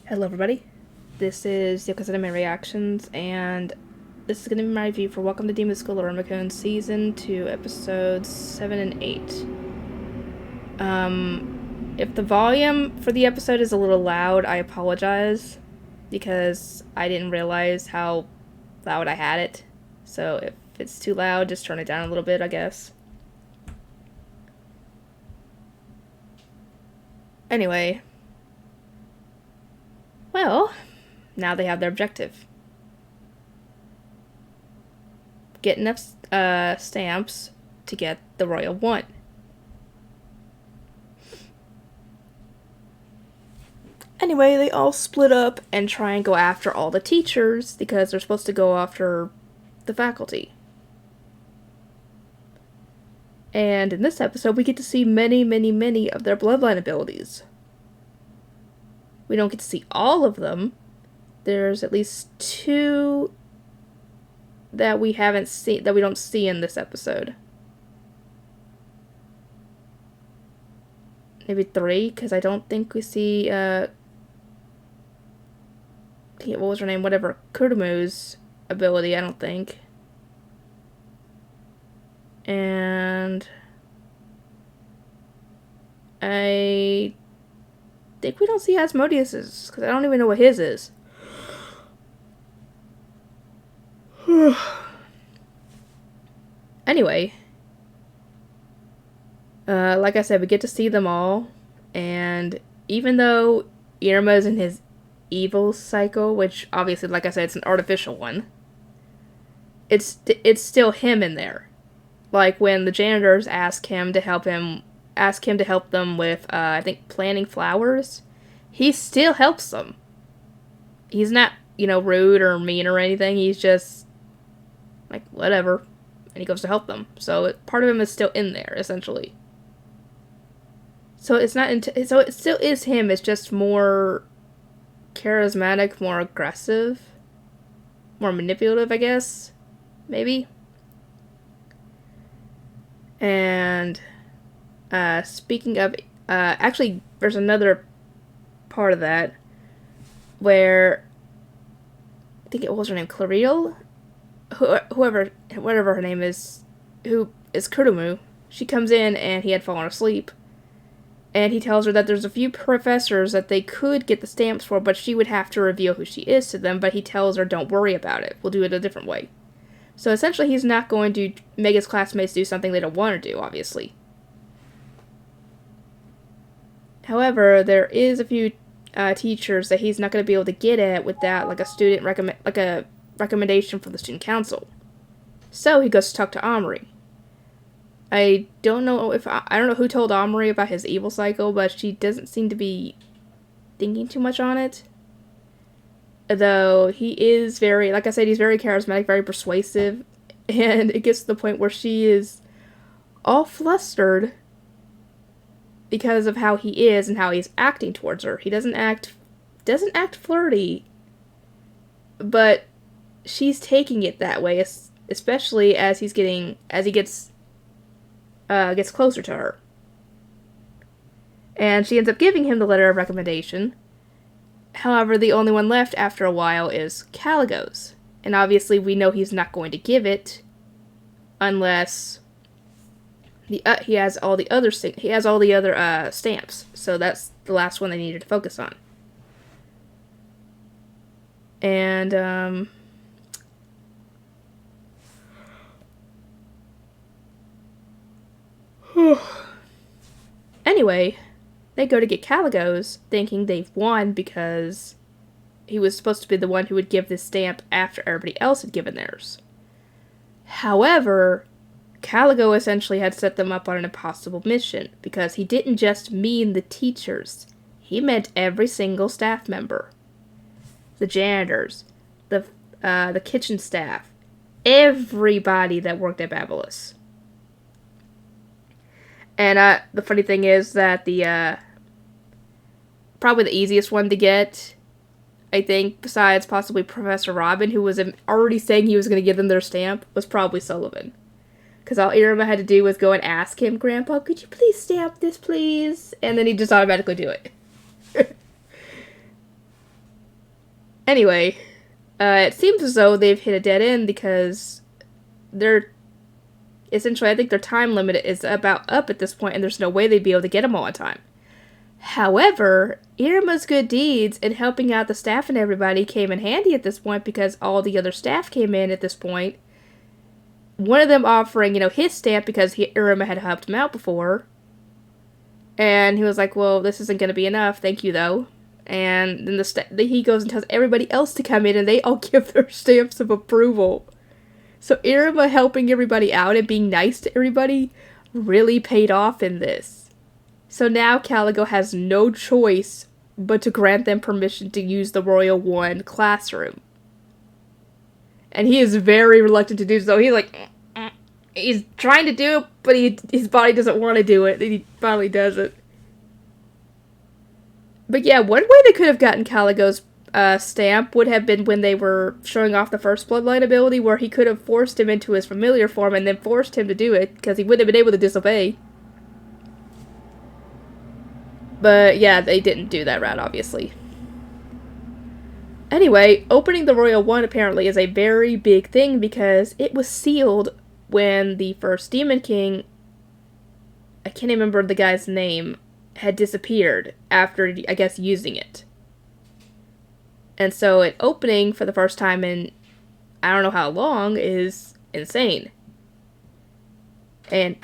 Hello everybody, this is Yoko's Anime Reactions, and this is going to be my review for Welcome to Demon School Iruma Kun Season 2, Episodes 7 and 8. If the volume for the episode is a little loud, I apologize, because I didn't realize how loud I had it. So if it's too loud, just turn it down a little bit, I guess. Anyway, well, now they have their objective. Get enough stamps to get the Royal One. Anyway, they all split up and try and go after all the teachers because they're supposed to go after the faculty. And in this episode, we get to see many of their bloodline abilities. We don't get to see all of them. There's at least 2 that we haven't seen, that we don't see in this episode. Maybe 3, because I don't think we see, what was her name? Whatever, Kurumu's ability, I don't think. And I think we don't see Asmodeus's, because I don't even know what his is. Anyway, like I said, we get to see them all, and even though Iruma's in his evil cycle, which obviously, like I said, it's an artificial one, it's still him in there. Like when the janitors ask him to help them with, I think, planting flowers, he still helps them. He's not, rude or mean or anything. He's just like, whatever, and he goes to help them. So part of him is still in there, essentially. So it's not. So it still is him. It's just more charismatic, more aggressive, more manipulative, I guess, maybe. And speaking of, actually, there's another part of that where I think it was her name, Clariel, whatever her name is, who is Kurumu. She comes in and he had fallen asleep, and he tells her that there's a few professors that they could get the stamps for, but she would have to reveal who she is to them. But he tells her, don't worry about it, we'll do it a different way. So essentially, he's not going to make his classmates do something they don't want to do, obviously. However, there is a few teachers that he's not going to be able to get at without like a recommendation from the student council. So he goes to talk to Omri. I don't know who told Omri about his evil cycle, but she doesn't seem to be thinking too much on it. Though he is very, like I said, he's very charismatic, very persuasive, and it gets to the point where she is all flustered because of how he is and how he's acting towards her. He doesn't act flirty, but she's taking it that way, especially as he gets closer to her. And she ends up giving him the letter of recommendation. However, the only one left after a while is Caligo's. And obviously we know he's not going to give it unless he has all the other stamps. So that's the last one they needed to focus on. And anyway, they go to get Caligo's, thinking they've won because he was supposed to be the one who would give this stamp after everybody else had given theirs. However, Caligo essentially had set them up on an impossible mission because he didn't just mean the teachers. He meant every single staff member. The janitors, the kitchen staff, everybody that worked at Babylos. And the funny thing is that probably the easiest one to get, I think, besides possibly Professor Robin, who was already saying he was going to give them their stamp, was probably Sullivan. Because all Iruma had to do was go and ask him, Grandpa, could you please stamp this, please? And then he'd just automatically do it. Anyway, it seems as though they've hit a dead end because they're essentially, I think their time limit is about up at this point, and there's no way they'd be able to get them all on time. However, Iruma's good deeds in helping out the staff and everybody came in handy at this point because all the other staff came in at this point. One of them offering, his stamp because Iruma had helped him out before. And he was like, well, this isn't going to be enough, thank you though. And then he goes and tells everybody else to come in, and they all give their stamps of approval. So Iruma helping everybody out and being nice to everybody really paid off in this. So now Caligo has no choice but to grant them permission to use the Royal One classroom. And he is very reluctant to do so. He's like, he's trying to do it, but his body doesn't want to do it, and he finally does it. But yeah, one way they could have gotten Caligo's stamp would have been when they were showing off the first Bloodline ability, where he could have forced him into his familiar form and then forced him to do it, because he wouldn't have been able to disobey. But yeah, they didn't do that route, obviously. Anyway, opening the Royal One apparently is a very big thing because it was sealed when the first Demon King, I can't remember the guy's name, had disappeared after, I guess, using it. And so it opening for the first time in I don't know how long is insane. And